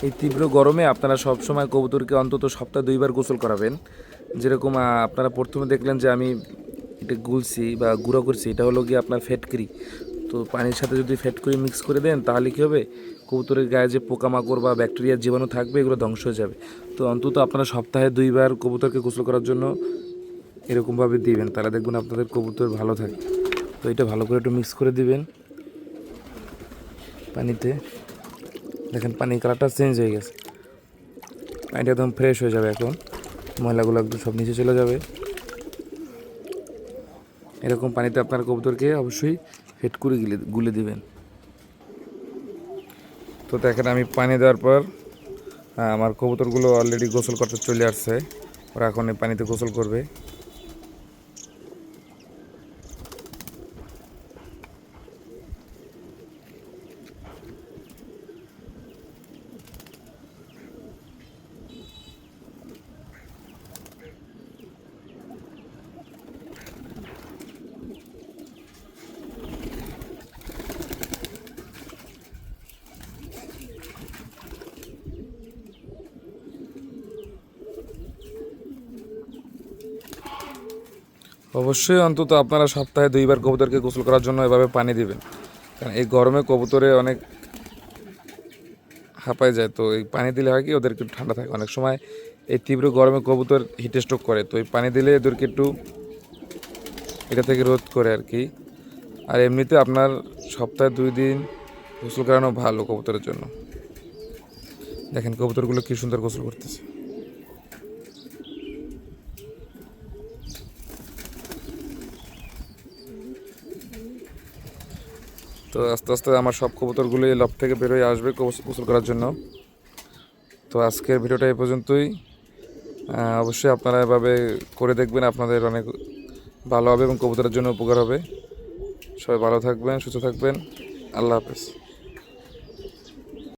এই তীব্র গরমে আপনারা সবসময় কবুতরকে অন্তত সপ্তাহে 2 বার গোসল করাবেন। যেরকম আপনারা প্রথমে দেখলেন যে আমি এটা গুলছি বা গুঁড়ো করছি, এটা হলো গিয়ে আপনার ফ্যাটকিরি। তো পানির সাথে যদি ফ্যাটকিরি মিক্স করে দেন তাহলে কী হবে, কবুতরের গায়ে যে পোকামাকড় বা ব্যাকটেরিয়ার জীবাণু থাকবে এগুলো ধ্বংস হয়ে যাবে। তো অন্তত আপনারা সপ্তাহে 2 বার কবুতরকে গোসল করার জন্য এরকমভাবে দিবেন, তাহলে দেখবেন আপনাদের কবুতর ভালো থাকে। তো এটা ভালো করে একটু মিক্স করে দিবেন পানিতে। দেখেন পানির কালারটা চেঞ্জ হয়ে গেছে, পানিটা একদম ফ্রেশ হয়ে যাবে। এখন ময়লাগুলো একদম সব নিচে চলে যাবে। এরকম পানিতে আপনার কবুতরকে অবশ্যই ফেট করে গুলে দিবেন। তো দেখেন আমি পানি দেওয়ার পর আমার কবুতরগুলো অলরেডি গোসল করতে চলে আসছে। ওরা এখন এই পানিতে গোসল করবে। অবশ্যই অন্তত আপনারা সপ্তাহে 2 বার কবুতরকে গোসল করার জন্য এভাবে পানি দিবেন, কারণ এই গরমে কবুতরে অনেক হাঁপায় যায়। তো এই পানি দিলে হয় কি, ওদেরকে একটু ঠান্ডা থাকে। অনেক সময় এই তীব্র গরমে কবুতর হিট স্ট্রোক করে, তো এই পানি দিলে এদেরকে একটু এটা থেকে রোধ করে আর কি। আর এমনিতে আপনার সপ্তাহে 2 দিন গোসল করানো ভালো কবুতরের জন্য। দেখেন কবুতরগুলো কি সুন্দর গোসল করতেছে। তো আস্তে আস্তে আমার সব কবুতরগুলো এই লব থেকে বেরোয় আসবে গোসল করার জন্য। তো আজকের ভিডিওটা এই পর্যন্তই। অবশ্যই আপনারা এভাবে করে দেখবেন, আপনাদের অনেক ভালো হবে এবং কবুতরের জন্য উপকার হবে। সবাই ভালো থাকবেন, সুস্থ থাকবেন। আল্লাহ হাফেজ।